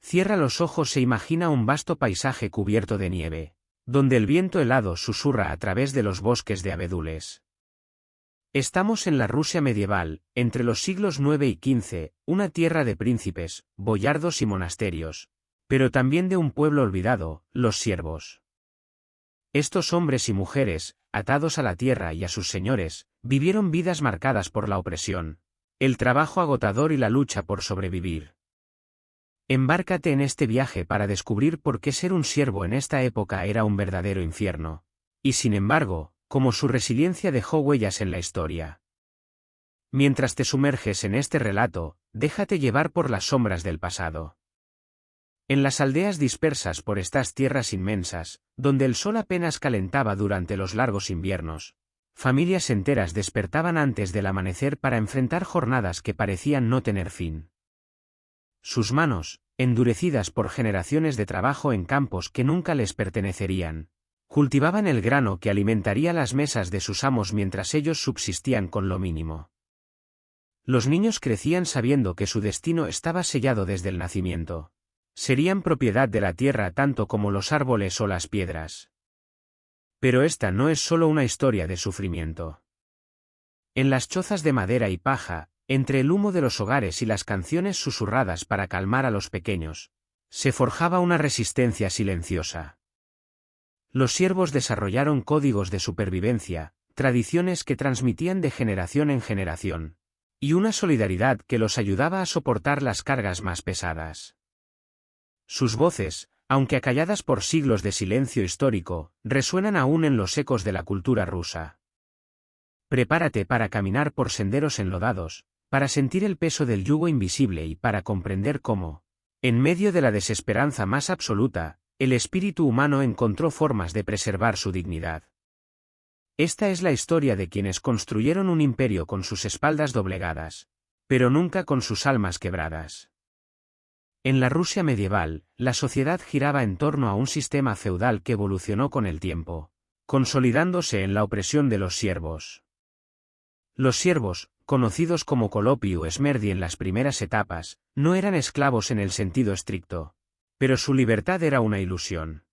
Cierra los ojos e imagina un vasto paisaje cubierto de nieve, donde el viento helado susurra a través de los bosques de abedules. Estamos en la Rusia medieval, entre los siglos IX y XV, una tierra de príncipes, boyardos y monasterios, pero también de un pueblo olvidado, los siervos. Estos hombres y mujeres, atados a la tierra y a sus señores, vivieron vidas marcadas por la opresión, el trabajo agotador y la lucha por sobrevivir. Embárcate en este viaje para descubrir por qué ser un siervo en esta época era un verdadero infierno. Y sin embargo, como su resiliencia dejó huellas en la historia. Mientras te sumerges en este relato, déjate llevar por las sombras del pasado. En las aldeas dispersas por estas tierras inmensas, donde el sol apenas calentaba durante los largos inviernos, familias enteras despertaban antes del amanecer para enfrentar jornadas que parecían no tener fin. Sus manos, endurecidas por generaciones de trabajo en campos que nunca les pertenecerían, cultivaban el grano que alimentaría las mesas de sus amos mientras ellos subsistían con lo mínimo. Los niños crecían sabiendo que su destino estaba sellado desde el nacimiento. Serían propiedad de la tierra tanto como los árboles o las piedras. Pero esta no es solo una historia de sufrimiento. En las chozas de madera y paja, entre el humo de los hogares y las canciones susurradas para calmar a los pequeños, se forjaba una resistencia silenciosa. Los siervos desarrollaron códigos de supervivencia, tradiciones que transmitían de generación en generación, y una solidaridad que los ayudaba a soportar las cargas más pesadas. Sus voces, aunque acalladas por siglos de silencio histórico, resuenan aún en los ecos de la cultura rusa. Prepárate para caminar por senderos enlodados, para sentir el peso del yugo invisible y para comprender cómo, en medio de la desesperanza más absoluta, el espíritu humano encontró formas de preservar su dignidad. Esta es la historia de quienes construyeron un imperio con sus espaldas doblegadas, pero nunca con sus almas quebradas. En la Rusia medieval, la sociedad giraba en torno a un sistema feudal que evolucionó con el tiempo, consolidándose en la opresión de los siervos. Los siervos, conocidos como Kolopi o Esmerdi en las primeras etapas, no eran esclavos en el sentido estricto, pero su libertad era una ilusión.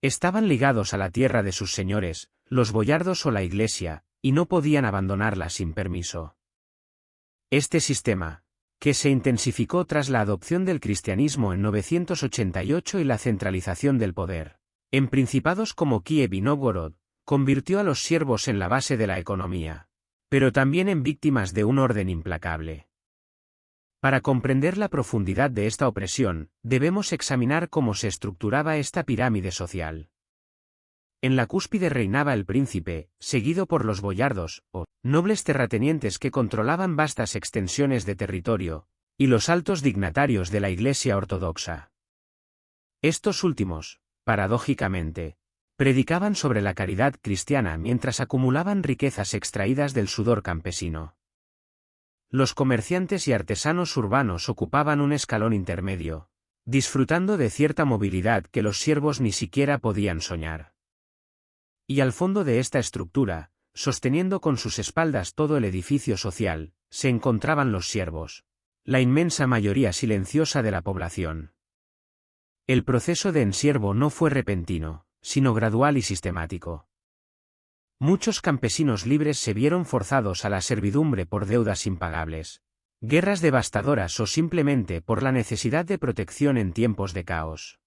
Estaban ligados a la tierra de sus señores, los boyardos o la iglesia, y no podían abandonarla sin permiso. Este sistema, que se intensificó tras la adopción del cristianismo en 988 y la centralización del poder, en principados como Kiev y Nóvgorod, convirtió a los siervos en la base de la economía, pero también en víctimas de un orden implacable. Para comprender la profundidad de esta opresión, debemos examinar cómo se estructuraba esta pirámide social. En la cúspide reinaba el príncipe, seguido por los boyardos, o nobles terratenientes que controlaban vastas extensiones de territorio, y los altos dignatarios de la Iglesia ortodoxa. Estos últimos, paradójicamente, predicaban sobre la caridad cristiana mientras acumulaban riquezas extraídas del sudor campesino. Los comerciantes y artesanos urbanos ocupaban un escalón intermedio, disfrutando de cierta movilidad que los siervos ni siquiera podían soñar. Y al fondo de esta estructura, sosteniendo con sus espaldas todo el edificio social, se encontraban los siervos, la inmensa mayoría silenciosa de la población. El proceso de ensiervo no fue repentino, sino gradual y sistemático. Muchos campesinos libres se vieron forzados a la servidumbre por deudas impagables, guerras devastadoras o simplemente por la necesidad de protección en tiempos de caos.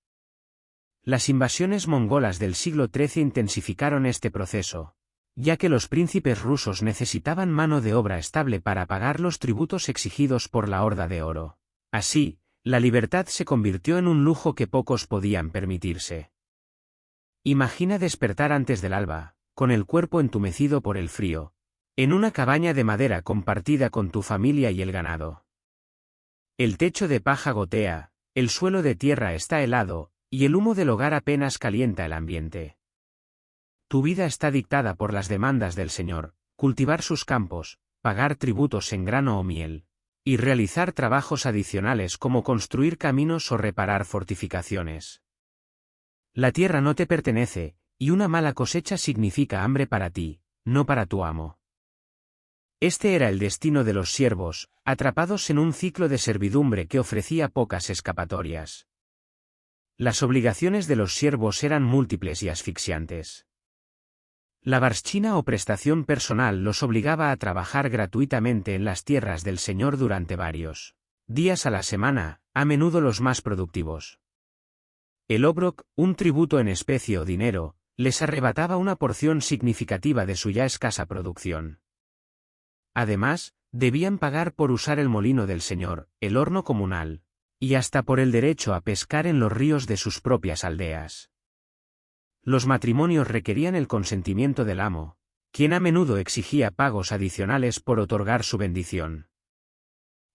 Las invasiones mongolas del siglo XIII intensificaron este proceso, ya que los príncipes rusos necesitaban mano de obra estable para pagar los tributos exigidos por la Horda de Oro. Así, la libertad se convirtió en un lujo que pocos podían permitirse. Imagina despertar antes del alba, con el cuerpo entumecido por el frío, en una cabaña de madera compartida con tu familia y el ganado. El techo de paja gotea, el suelo de tierra está helado, y el humo del hogar apenas calienta el ambiente. Tu vida está dictada por las demandas del Señor, cultivar sus campos, pagar tributos en grano o miel, y realizar trabajos adicionales como construir caminos o reparar fortificaciones. La tierra no te pertenece, y una mala cosecha significa hambre para ti, no para tu amo. Este era el destino de los siervos, atrapados en un ciclo de servidumbre que ofrecía pocas escapatorias. Las obligaciones de los siervos eran múltiples y asfixiantes. La varshchina o prestación personal los obligaba a trabajar gratuitamente en las tierras del señor durante varios días a la semana, a menudo los más productivos. El obrok, un tributo en especie o dinero, les arrebataba una porción significativa de su ya escasa producción. Además, debían pagar por usar el molino del señor, el horno comunal, y hasta por el derecho a pescar en los ríos de sus propias aldeas. Los matrimonios requerían el consentimiento del amo, quien a menudo exigía pagos adicionales por otorgar su bendición.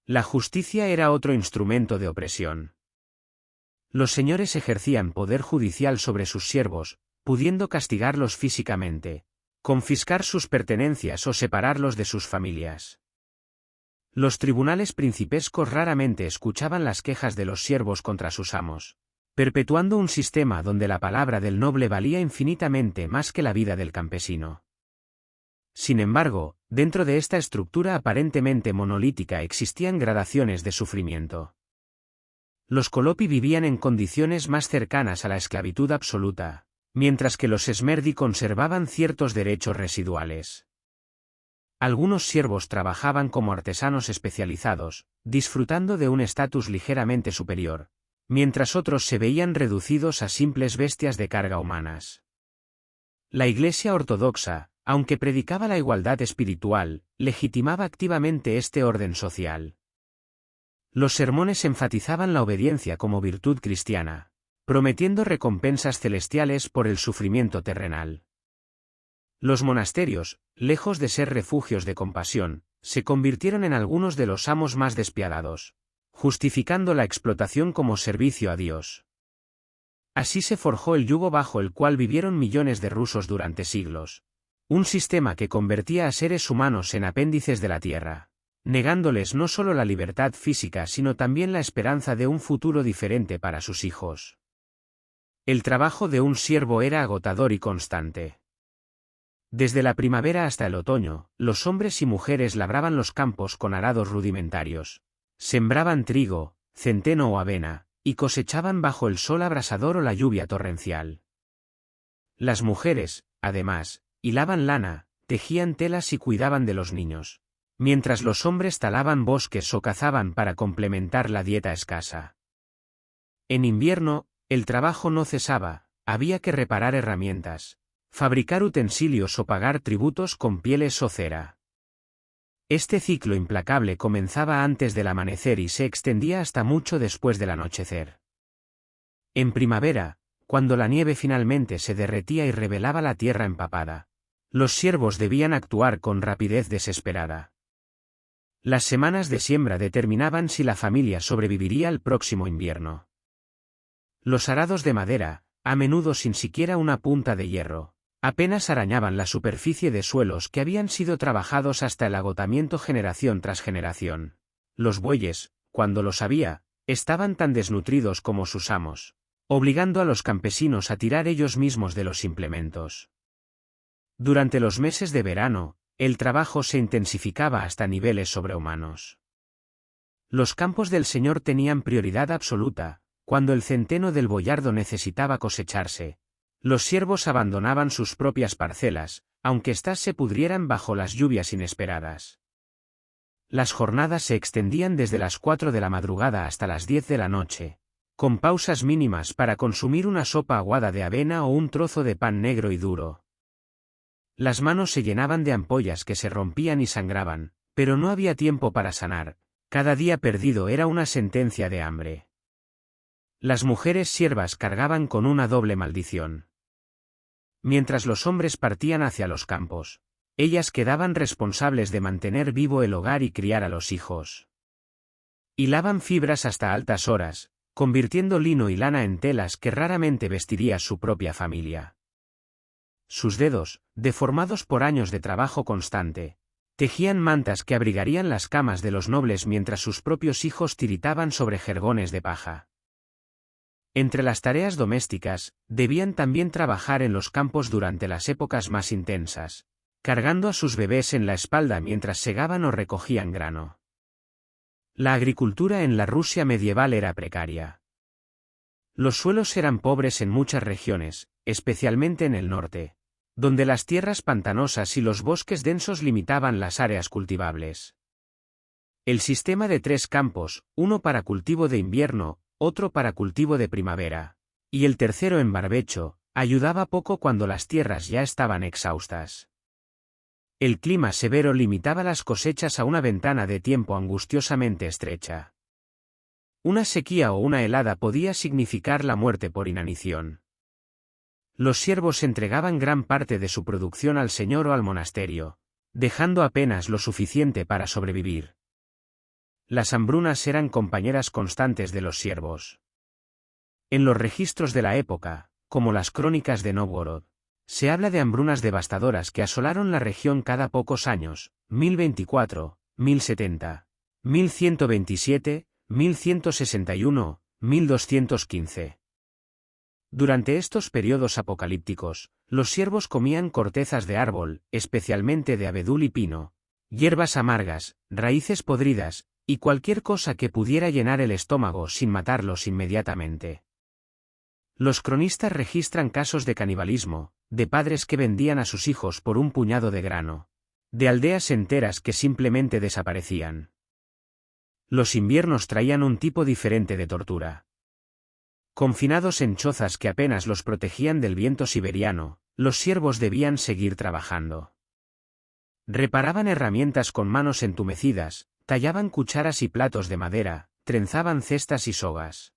La justicia era otro instrumento de opresión. Los señores ejercían poder judicial sobre sus siervos, pudiendo castigarlos físicamente, confiscar sus pertenencias o separarlos de sus familias. Los tribunales principescos raramente escuchaban las quejas de los siervos contra sus amos, perpetuando un sistema donde la palabra del noble valía infinitamente más que la vida del campesino. Sin embargo, dentro de esta estructura aparentemente monolítica existían gradaciones de sufrimiento. Los colopi vivían en condiciones más cercanas a la esclavitud absoluta, mientras que los esmerdi conservaban ciertos derechos residuales. Algunos siervos trabajaban como artesanos especializados, disfrutando de un estatus ligeramente superior, mientras otros se veían reducidos a simples bestias de carga humanas. La Iglesia ortodoxa, aunque predicaba la igualdad espiritual, legitimaba activamente este orden social. Los sermones enfatizaban la obediencia como virtud cristiana, prometiendo recompensas celestiales por el sufrimiento terrenal. Los monasterios, lejos de ser refugios de compasión, se convirtieron en algunos de los amos más despiadados, justificando la explotación como servicio a Dios. Así se forjó el yugo bajo el cual vivieron millones de rusos durante siglos, un sistema que convertía a seres humanos en apéndices de la tierra, negándoles no solo la libertad física sino también la esperanza de un futuro diferente para sus hijos. El trabajo de un siervo era agotador y constante. Desde la primavera hasta el otoño, los hombres y mujeres labraban los campos con arados rudimentarios, sembraban trigo, centeno o avena, y cosechaban bajo el sol abrasador o la lluvia torrencial. Las mujeres, además, hilaban lana, tejían telas y cuidaban de los niños, mientras los hombres talaban bosques o cazaban para complementar la dieta escasa. En invierno, el trabajo no cesaba, había que reparar herramientas, fabricar utensilios o pagar tributos con pieles o cera. Este ciclo implacable comenzaba antes del amanecer y se extendía hasta mucho después del anochecer. En primavera, cuando la nieve finalmente se derretía y revelaba la tierra empapada, los siervos debían actuar con rapidez desesperada. Las semanas de siembra determinaban si la familia sobreviviría al próximo invierno. Los arados de madera, a menudo sin siquiera una punta de hierro, apenas arañaban la superficie de suelos que habían sido trabajados hasta el agotamiento generación tras generación. Los bueyes, cuando los había, estaban tan desnutridos como sus amos, obligando a los campesinos a tirar ellos mismos de los implementos. Durante los meses de verano, el trabajo se intensificaba hasta niveles sobrehumanos. Los campos del señor tenían prioridad absoluta. Cuando el centeno del boyardo necesitaba cosecharse, los siervos abandonaban sus propias parcelas, aunque éstas se pudrieran bajo las lluvias inesperadas. Las jornadas se extendían desde las 4 de la madrugada hasta las 10 de la noche, con pausas mínimas para consumir una sopa aguada de avena o un trozo de pan negro y duro. Las manos se llenaban de ampollas que se rompían y sangraban, pero no había tiempo para sanar. Cada día perdido era una sentencia de hambre. Las mujeres siervas cargaban con una doble maldición. Mientras los hombres partían hacia los campos, ellas quedaban responsables de mantener vivo el hogar y criar a los hijos. Hilaban fibras hasta altas horas, convirtiendo lino y lana en telas que raramente vestiría su propia familia. Sus dedos, deformados por años de trabajo constante, tejían mantas que abrigarían las camas de los nobles mientras sus propios hijos tiritaban sobre jergones de paja. Entre las tareas domésticas, debían también trabajar en los campos durante las épocas más intensas, cargando a sus bebés en la espalda mientras segaban o recogían grano. La agricultura en la Rusia medieval era precaria. Los suelos eran pobres en muchas regiones, especialmente en el norte, donde las tierras pantanosas y los bosques densos limitaban las áreas cultivables. El sistema de 3 campos, uno para cultivo de invierno, otro para cultivo de primavera, y el tercero en barbecho, ayudaba poco cuando las tierras ya estaban exhaustas. El clima severo limitaba las cosechas a una ventana de tiempo angustiosamente estrecha. Una sequía o una helada podía significar la muerte por inanición. Los siervos entregaban gran parte de su producción al señor o al monasterio, dejando apenas lo suficiente para sobrevivir. Las hambrunas eran compañeras constantes de los siervos. En los registros de la época, como las crónicas de Nóvgorod, se habla de hambrunas devastadoras que asolaron la región cada pocos años, 1024, 1070, 1127, 1161, 1215. Durante estos periodos apocalípticos, los siervos comían cortezas de árbol, especialmente de abedul y pino, hierbas amargas, raíces podridas, y cualquier cosa que pudiera llenar el estómago sin matarlos inmediatamente. Los cronistas registran casos de canibalismo, de padres que vendían a sus hijos por un puñado de grano, de aldeas enteras que simplemente desaparecían. Los inviernos traían un tipo diferente de tortura. Confinados en chozas que apenas los protegían del viento siberiano, los siervos debían seguir trabajando. Reparaban herramientas con manos entumecidas, tallaban cucharas y platos de madera, trenzaban cestas y sogas.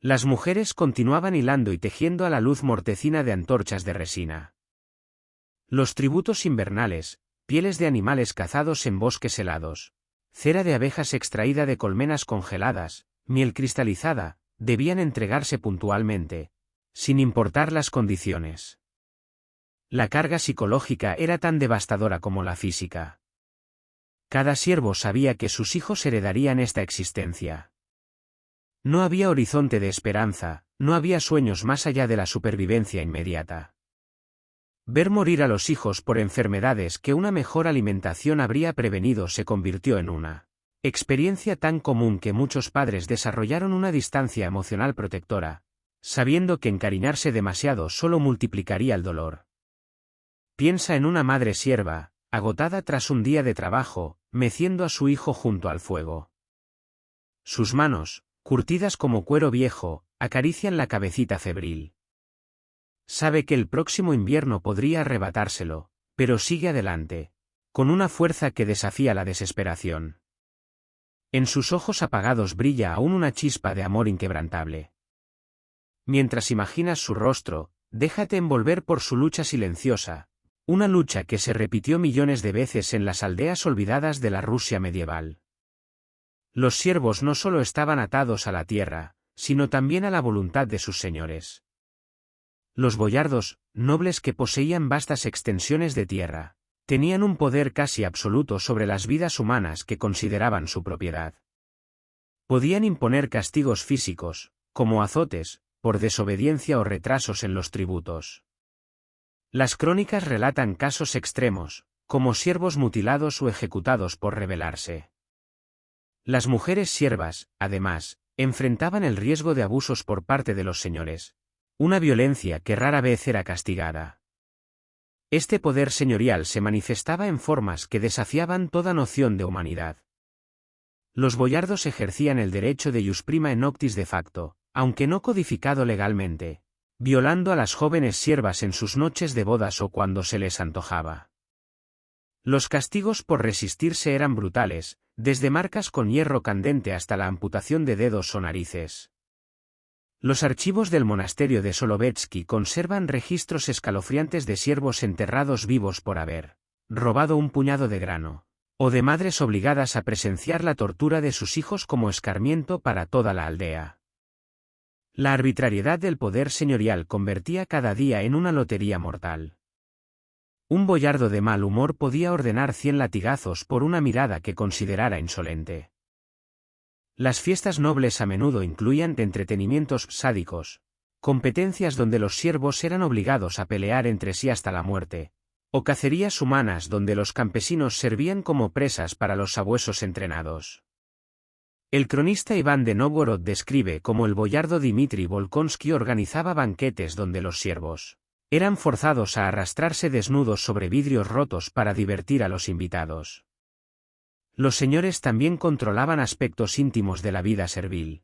Las mujeres continuaban hilando y tejiendo a la luz mortecina de antorchas de resina. Los tributos invernales, pieles de animales cazados en bosques helados, cera de abejas extraída de colmenas congeladas, miel cristalizada, debían entregarse puntualmente, sin importar las condiciones. La carga psicológica era tan devastadora como la física. Cada siervo sabía que sus hijos heredarían esta existencia. No había horizonte de esperanza, no había sueños más allá de la supervivencia inmediata. Ver morir a los hijos por enfermedades que una mejor alimentación habría prevenido se convirtió en una experiencia tan común que muchos padres desarrollaron una distancia emocional protectora, sabiendo que encariñarse demasiado solo multiplicaría el dolor. Piensa en una madre sierva, agotada tras un día de trabajo, meciendo a su hijo junto al fuego. Sus manos, curtidas como cuero viejo, acarician la cabecita febril. Sabe que el próximo invierno podría arrebatárselo, pero sigue adelante, con una fuerza que desafía la desesperación. En sus ojos apagados brilla aún una chispa de amor inquebrantable. Mientras imaginas su rostro, déjate envolver por su lucha silenciosa, una lucha que se repitió millones de veces en las aldeas olvidadas de la Rusia medieval. Los siervos no solo estaban atados a la tierra, sino también a la voluntad de sus señores. Los boyardos, nobles que poseían vastas extensiones de tierra, tenían un poder casi absoluto sobre las vidas humanas que consideraban su propiedad. Podían imponer castigos físicos, como azotes, por desobediencia o retrasos en los tributos. Las crónicas relatan casos extremos, como siervos mutilados o ejecutados por rebelarse. Las mujeres siervas, además, enfrentaban el riesgo de abusos por parte de los señores, una violencia que rara vez era castigada. Este poder señorial se manifestaba en formas que desafiaban toda noción de humanidad. Los boyardos ejercían el derecho de ius prima in noctis de facto, aunque no codificado legalmente, violando a las jóvenes siervas en sus noches de bodas o cuando se les antojaba. Los castigos por resistirse eran brutales, desde marcas con hierro candente hasta la amputación de dedos o narices. Los archivos del monasterio de Solovetsky conservan registros escalofriantes de siervos enterrados vivos por haber robado un puñado de grano, o de madres obligadas a presenciar la tortura de sus hijos como escarmiento para toda la aldea. La arbitrariedad del poder señorial convertía cada día en una lotería mortal. Un boyardo de mal humor podía ordenar 100 latigazos por una mirada que considerara insolente. Las fiestas nobles a menudo incluían entretenimientos sádicos, competencias donde los siervos eran obligados a pelear entre sí hasta la muerte, o cacerías humanas donde los campesinos servían como presas para los sabuesos entrenados. El cronista Iván de Nóvgorod describe cómo el boyardo Dmitri Volkonsky organizaba banquetes donde los siervos eran forzados a arrastrarse desnudos sobre vidrios rotos para divertir a los invitados. Los señores también controlaban aspectos íntimos de la vida servil.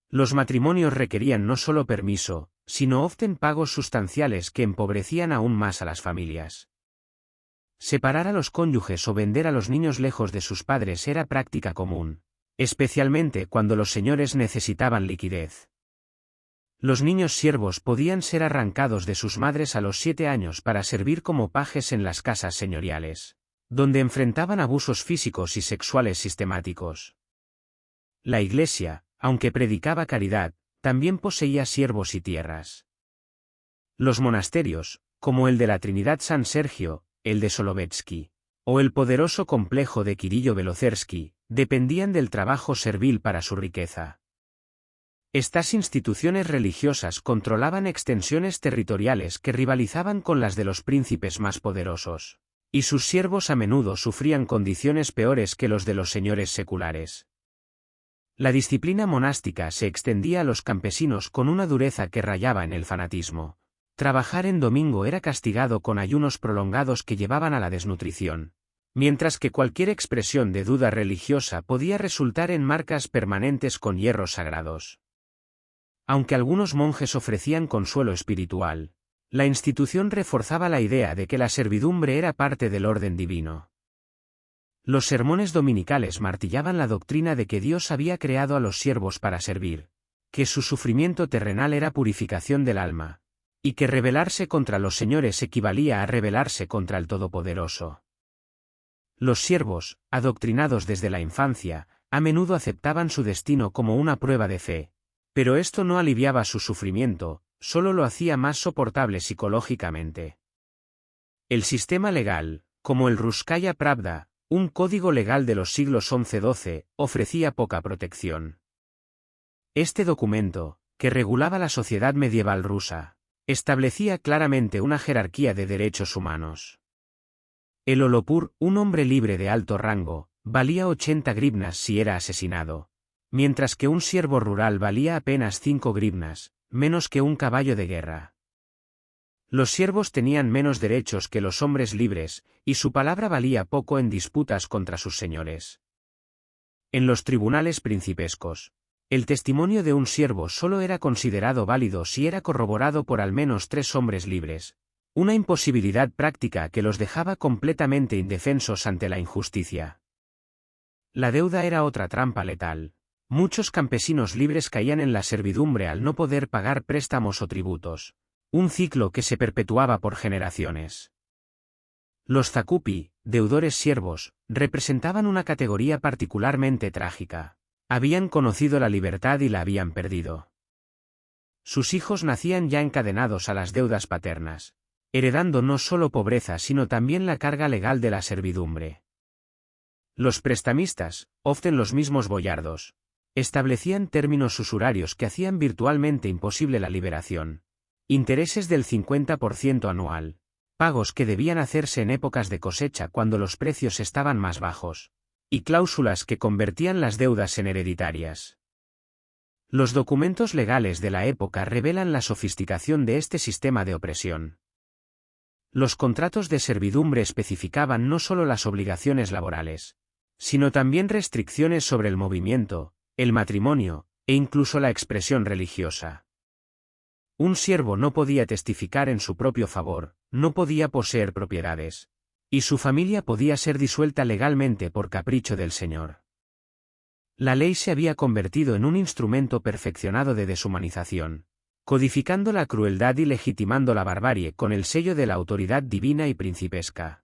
Los matrimonios requerían no solo permiso, sino often pagos sustanciales que empobrecían aún más a las familias. Separar a los cónyuges o vender a los niños lejos de sus padres era práctica común, especialmente cuando los señores necesitaban liquidez. Los niños siervos podían ser arrancados de sus madres a los 7 años para servir como pajes en las casas señoriales, donde enfrentaban abusos físicos y sexuales sistemáticos. La Iglesia, aunque predicaba caridad, también poseía siervos y tierras. Los monasterios, como el de la Trinidad San Sergio, el de Solovetsky, o el poderoso complejo de Kirillo-Belozersky, dependían del trabajo servil para su riqueza. Estas instituciones religiosas controlaban extensiones territoriales que rivalizaban con las de los príncipes más poderosos, y sus siervos a menudo sufrían condiciones peores que los de los señores seculares. La disciplina monástica se extendía a los campesinos con una dureza que rayaba en el fanatismo. Trabajar en domingo era castigado con ayunos prolongados que llevaban a la desnutrición, mientras que cualquier expresión de duda religiosa podía resultar en marcas permanentes con hierros sagrados. Aunque algunos monjes ofrecían consuelo espiritual, la institución reforzaba la idea de que la servidumbre era parte del orden divino. Los sermones dominicales martillaban la doctrina de que Dios había creado a los siervos para servir, que su sufrimiento terrenal era purificación del alma, y que rebelarse contra los señores equivalía a rebelarse contra el Todopoderoso. Los siervos, adoctrinados desde la infancia, a menudo aceptaban su destino como una prueba de fe, pero esto no aliviaba su sufrimiento, solo lo hacía más soportable psicológicamente. El sistema legal, como el Ruskaya Pravda, un código legal de los siglos XI-XII, ofrecía poca protección. Este documento, que regulaba la sociedad medieval rusa, establecía claramente una jerarquía de derechos humanos. El olopur, un hombre libre de alto rango, valía 80 grivnas si era asesinado, mientras que un siervo rural valía apenas 5 grivnas, menos que un caballo de guerra. Los siervos tenían menos derechos que los hombres libres, y su palabra valía poco en disputas contra sus señores. En los tribunales principescos, el testimonio de un siervo solo era considerado válido si era corroborado por al menos 3 hombres libres, una imposibilidad práctica que los dejaba completamente indefensos ante la injusticia. La deuda era otra trampa letal. Muchos campesinos libres caían en la servidumbre al no poder pagar préstamos o tributos, un ciclo que se perpetuaba por generaciones. Los zakupi, deudores siervos, representaban una categoría particularmente trágica. Habían conocido la libertad y la habían perdido. Sus hijos nacían ya encadenados a las deudas paternas, heredando no solo pobreza sino también la carga legal de la servidumbre. Los prestamistas, often los mismos boyardos, establecían términos usurarios que hacían virtualmente imposible la liberación. Intereses del 50% anual, pagos que debían hacerse en épocas de cosecha cuando los precios estaban más bajos, y cláusulas que convertían las deudas en hereditarias. Los documentos legales de la época revelan la sofisticación de este sistema de opresión. Los contratos de servidumbre especificaban no solo las obligaciones laborales, sino también restricciones sobre el movimiento, el matrimonio, e incluso la expresión religiosa. Un siervo no podía testificar en su propio favor, no podía poseer propiedades, y su familia podía ser disuelta legalmente por capricho del señor. La ley se había convertido en un instrumento perfeccionado de deshumanización, codificando la crueldad y legitimando la barbarie con el sello de la autoridad divina y principesca.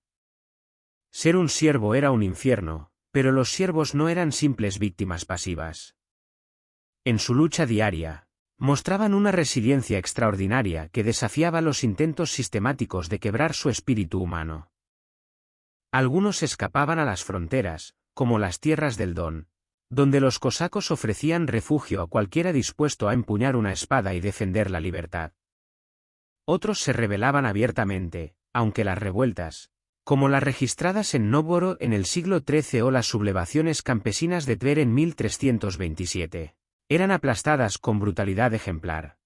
Ser un siervo era un infierno, pero los siervos no eran simples víctimas pasivas. En su lucha diaria, mostraban una resiliencia extraordinaria que desafiaba los intentos sistemáticos de quebrar su espíritu humano. Algunos escapaban a las fronteras, como las tierras del Don, donde los cosacos ofrecían refugio a cualquiera dispuesto a empuñar una espada y defender la libertad. Otros se rebelaban abiertamente, aunque las revueltas, como las registradas en Nóvgorod en el siglo XIII o las sublevaciones campesinas de Tver en 1327, eran aplastadas con brutalidad ejemplar.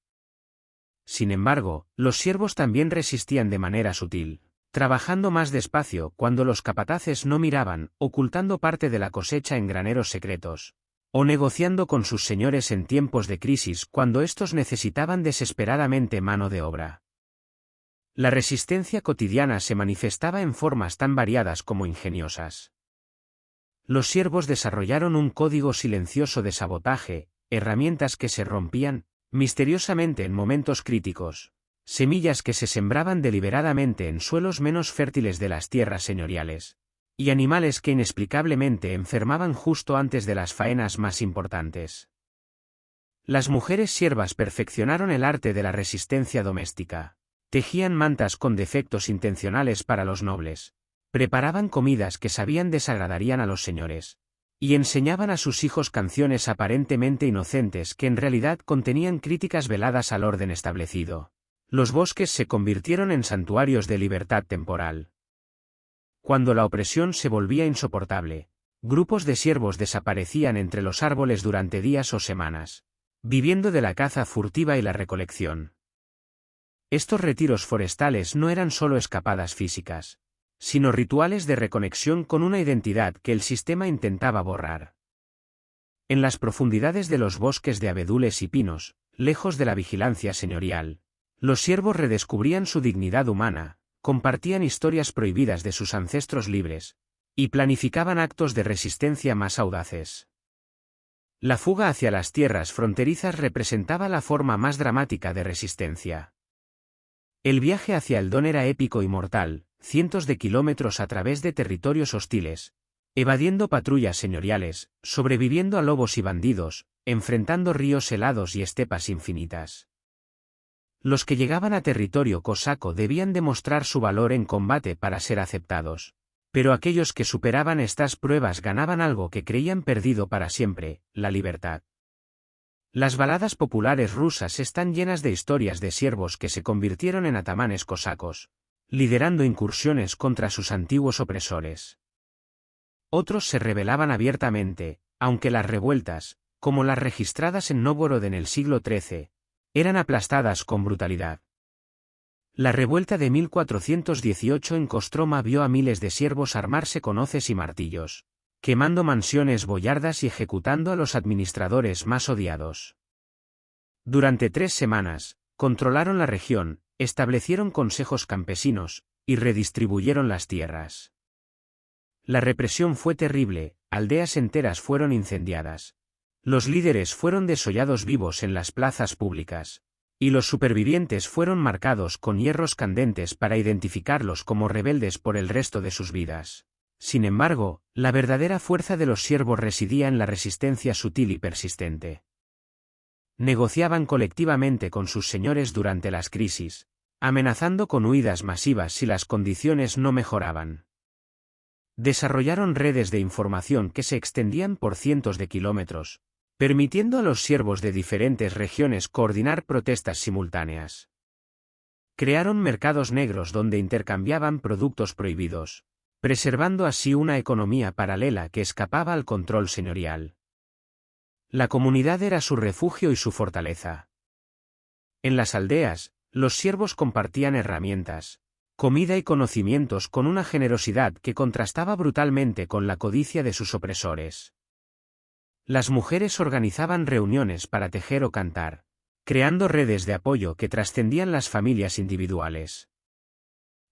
Sin embargo, los siervos también resistían de manera sutil, trabajando más despacio cuando los capataces no miraban, ocultando parte de la cosecha en graneros secretos, o negociando con sus señores en tiempos de crisis cuando éstos necesitaban desesperadamente mano de obra. La resistencia cotidiana se manifestaba en formas tan variadas como ingeniosas. Los siervos desarrollaron un código silencioso de sabotaje, herramientas que se rompían misteriosamente en momentos críticos, semillas que se sembraban deliberadamente en suelos menos fértiles de las tierras señoriales, y animales que inexplicablemente enfermaban justo antes de las faenas más importantes. Las mujeres siervas perfeccionaron el arte de la resistencia doméstica. Tejían mantas con defectos intencionales para los nobles, preparaban comidas que sabían desagradarían a los señores, y enseñaban a sus hijos canciones aparentemente inocentes que en realidad contenían críticas veladas al orden establecido. Los bosques se convirtieron en santuarios de libertad temporal. Cuando la opresión se volvía insoportable, grupos de siervos desaparecían entre los árboles durante días o semanas, viviendo de la caza furtiva y la recolección. Estos retiros forestales no eran solo escapadas físicas, sino rituales de reconexión con una identidad que el sistema intentaba borrar. En las profundidades de los bosques de abedules y pinos, lejos de la vigilancia señorial, los siervos redescubrían su dignidad humana, compartían historias prohibidas de sus ancestros libres, y planificaban actos de resistencia más audaces. La fuga hacia las tierras fronterizas representaba la forma más dramática de resistencia. El viaje hacia el Don era épico y mortal, cientos de kilómetros a través de territorios hostiles, evadiendo patrullas señoriales, sobreviviendo a lobos y bandidos, enfrentando ríos helados y estepas infinitas. Los que llegaban a territorio cosaco debían demostrar su valor en combate para ser aceptados, pero aquellos que superaban estas pruebas ganaban algo que creían perdido para siempre, la libertad. Las baladas populares rusas están llenas de historias de siervos que se convirtieron en atamanes cosacos, liderando incursiones contra sus antiguos opresores. Otros se rebelaban abiertamente, aunque las revueltas, como las registradas en Nóvgorod en el siglo XIII, eran aplastadas con brutalidad. La revuelta de 1418 en Kostroma vio a miles de siervos armarse con hoces y martillos, quemando mansiones boyardas y ejecutando a los administradores más odiados. Durante 3 semanas, controlaron la región, establecieron consejos campesinos, y redistribuyeron las tierras. La represión fue terrible, aldeas enteras fueron incendiadas. Los líderes fueron desollados vivos en las plazas públicas, y los supervivientes fueron marcados con hierros candentes para identificarlos como rebeldes por el resto de sus vidas. Sin embargo, la verdadera fuerza de los siervos residía en la resistencia sutil y persistente. Negociaban colectivamente con sus señores durante las crisis, amenazando con huidas masivas si las condiciones no mejoraban. Desarrollaron redes de información que se extendían por cientos de kilómetros, permitiendo a los siervos de diferentes regiones coordinar protestas simultáneas. Crearon mercados negros donde intercambiaban productos prohibidos, preservando así una economía paralela que escapaba al control señorial. La comunidad era su refugio y su fortaleza. En las aldeas, los siervos compartían herramientas, comida y conocimientos con una generosidad que contrastaba brutalmente con la codicia de sus opresores. Las mujeres organizaban reuniones para tejer o cantar, creando redes de apoyo que trascendían las familias individuales.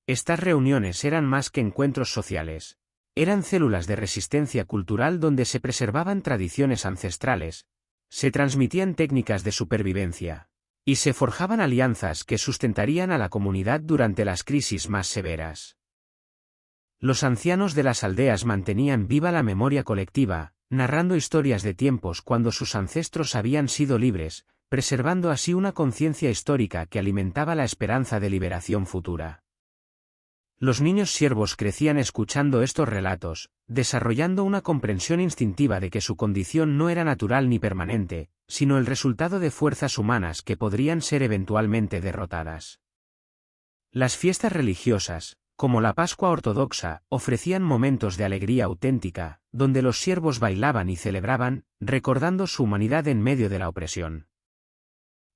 Estas reuniones eran más que encuentros sociales, eran células de resistencia cultural donde se preservaban tradiciones ancestrales, se transmitían técnicas de supervivencia, y se forjaban alianzas que sustentarían a la comunidad durante las crisis más severas. Los ancianos de las aldeas mantenían viva la memoria colectiva, narrando historias de tiempos cuando sus ancestros habían sido libres, preservando así una conciencia histórica que alimentaba la esperanza de liberación futura. Los niños siervos crecían escuchando estos relatos, desarrollando una comprensión instintiva de que su condición no era natural ni permanente, sino el resultado de fuerzas humanas que podrían ser eventualmente derrotadas. Las fiestas religiosas, como la Pascua ortodoxa, ofrecían momentos de alegría auténtica, donde los siervos bailaban y celebraban, recordando su humanidad en medio de la opresión.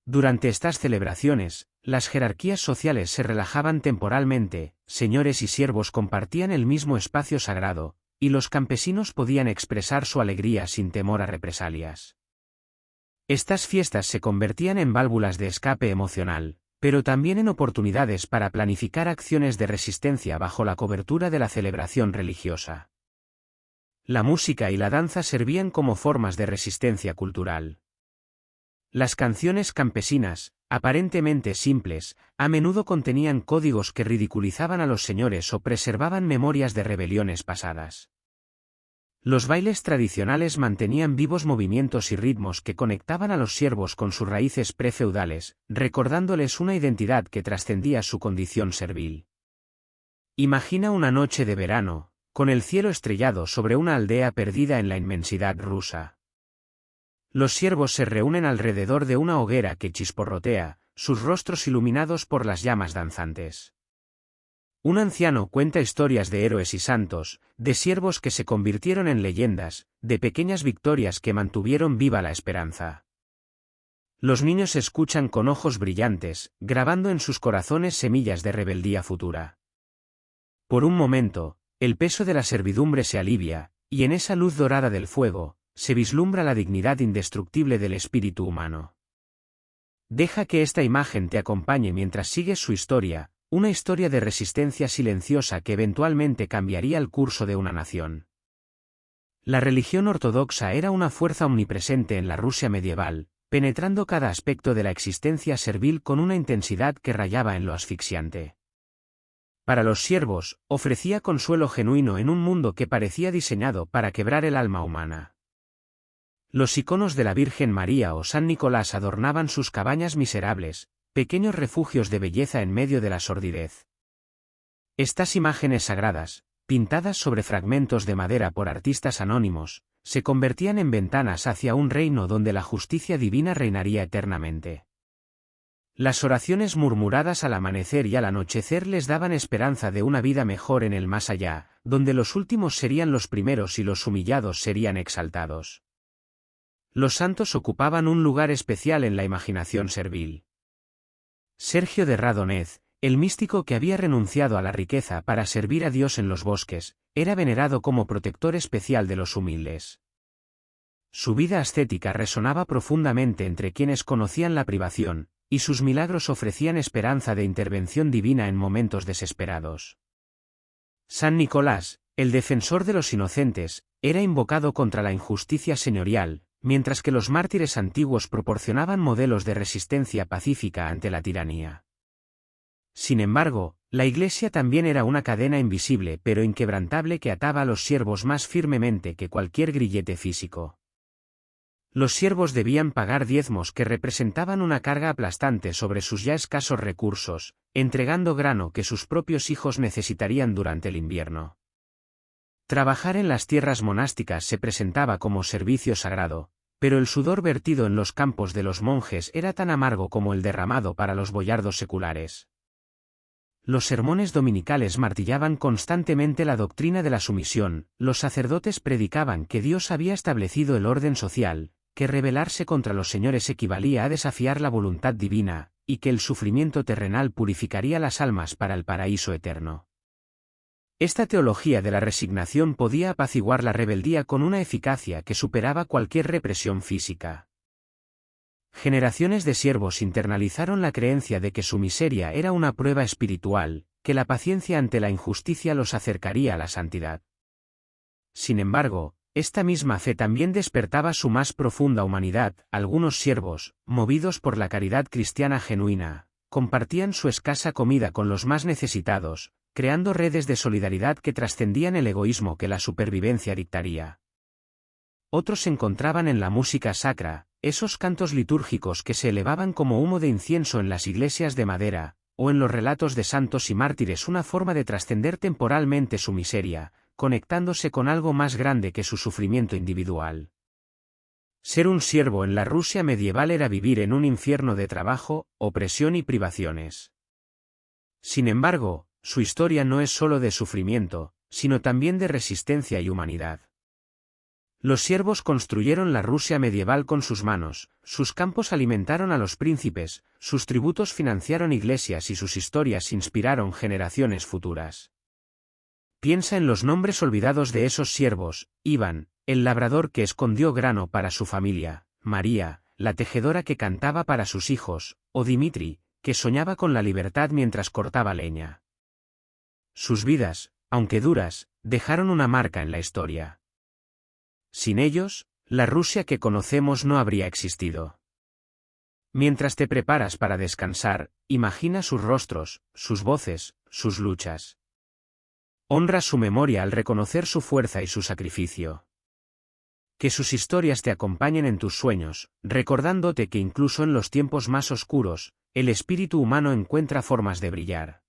Durante estas celebraciones, las jerarquías sociales se relajaban temporalmente, señores y siervos compartían el mismo espacio sagrado, y los campesinos podían expresar su alegría sin temor a represalias. Estas fiestas se convertían en válvulas de escape emocional, pero también en oportunidades para planificar acciones de resistencia bajo la cobertura de la celebración religiosa. La música y la danza servían como formas de resistencia cultural. Las canciones campesinas, aparentemente simples, a menudo contenían códigos que ridiculizaban a los señores o preservaban memorias de rebeliones pasadas. Los bailes tradicionales mantenían vivos movimientos y ritmos que conectaban a los siervos con sus raíces prefeudales, recordándoles una identidad que trascendía su condición servil. Imagina una noche de verano, con el cielo estrellado sobre una aldea perdida en la inmensidad rusa. Los siervos se reúnen alrededor de una hoguera que chisporrotea, sus rostros iluminados por las llamas danzantes. Un anciano cuenta historias de héroes y santos, de siervos que se convirtieron en leyendas, de pequeñas victorias que mantuvieron viva la esperanza. Los niños escuchan con ojos brillantes, grabando en sus corazones semillas de rebeldía futura. Por un momento, el peso de la servidumbre se alivia, y en esa luz dorada del fuego, se vislumbra la dignidad indestructible del espíritu humano. Deja que esta imagen te acompañe mientras sigues su historia, una historia de resistencia silenciosa que eventualmente cambiaría el curso de una nación. La religión ortodoxa era una fuerza omnipresente en la Rusia medieval, penetrando cada aspecto de la existencia servil con una intensidad que rayaba en lo asfixiante. Para los siervos, ofrecía consuelo genuino en un mundo que parecía diseñado para quebrar el alma humana. Los iconos de la Virgen María o San Nicolás adornaban sus cabañas miserables, pequeños refugios de belleza en medio de la sordidez. Estas imágenes sagradas, pintadas sobre fragmentos de madera por artistas anónimos, se convertían en ventanas hacia un reino donde la justicia divina reinaría eternamente. Las oraciones murmuradas al amanecer y al anochecer les daban esperanza de una vida mejor en el más allá, donde los últimos serían los primeros y los humillados serían exaltados. Los santos ocupaban un lugar especial en la imaginación servil. Sergio de Radonez, el místico que había renunciado a la riqueza para servir a Dios en los bosques, era venerado como protector especial de los humildes. Su vida ascética resonaba profundamente entre quienes conocían la privación, y sus milagros ofrecían esperanza de intervención divina en momentos desesperados. San Nicolás, el defensor de los inocentes, era invocado contra la injusticia señorial, mientras que los mártires antiguos proporcionaban modelos de resistencia pacífica ante la tiranía. Sin embargo, la Iglesia también era una cadena invisible pero inquebrantable que ataba a los siervos más firmemente que cualquier grillete físico. Los siervos debían pagar diezmos que representaban una carga aplastante sobre sus ya escasos recursos, entregando grano que sus propios hijos necesitarían durante el invierno. Trabajar en las tierras monásticas se presentaba como servicio sagrado, pero el sudor vertido en los campos de los monjes era tan amargo como el derramado para los boyardos seculares. Los sermones dominicales martillaban constantemente la doctrina de la sumisión, los sacerdotes predicaban que Dios había establecido el orden social, que rebelarse contra los señores equivalía a desafiar la voluntad divina, y que el sufrimiento terrenal purificaría las almas para el paraíso eterno. Esta teología de la resignación podía apaciguar la rebeldía con una eficacia que superaba cualquier represión física. Generaciones de siervos internalizaron la creencia de que su miseria era una prueba espiritual, que la paciencia ante la injusticia los acercaría a la santidad. Sin embargo, esta misma fe también despertaba su más profunda humanidad. Algunos siervos, movidos por la caridad cristiana genuina, compartían su escasa comida con los más necesitados, creando redes de solidaridad que trascendían el egoísmo que la supervivencia dictaría. Otros se encontraban en la música sacra, esos cantos litúrgicos que se elevaban como humo de incienso en las iglesias de madera, o en los relatos de santos y mártires, una forma de trascender temporalmente su miseria, conectándose con algo más grande que su sufrimiento individual. Ser un siervo en la Rusia medieval era vivir en un infierno de trabajo, opresión y privaciones. Sin embargo, su historia no es solo de sufrimiento, sino también de resistencia y humanidad. Los siervos construyeron la Rusia medieval con sus manos, sus campos alimentaron a los príncipes, sus tributos financiaron iglesias y sus historias inspiraron generaciones futuras. Piensa en los nombres olvidados de esos siervos: Iván, el labrador que escondió grano para su familia; María, la tejedora que cantaba para sus hijos; o Dimitri, que soñaba con la libertad mientras cortaba leña. Sus vidas, aunque duras, dejaron una marca en la historia. Sin ellos, la Rusia que conocemos no habría existido. Mientras te preparas para descansar, imagina sus rostros, sus voces, sus luchas. Honra su memoria al reconocer su fuerza y su sacrificio. Que sus historias te acompañen en tus sueños, recordándote que incluso en los tiempos más oscuros, el espíritu humano encuentra formas de brillar.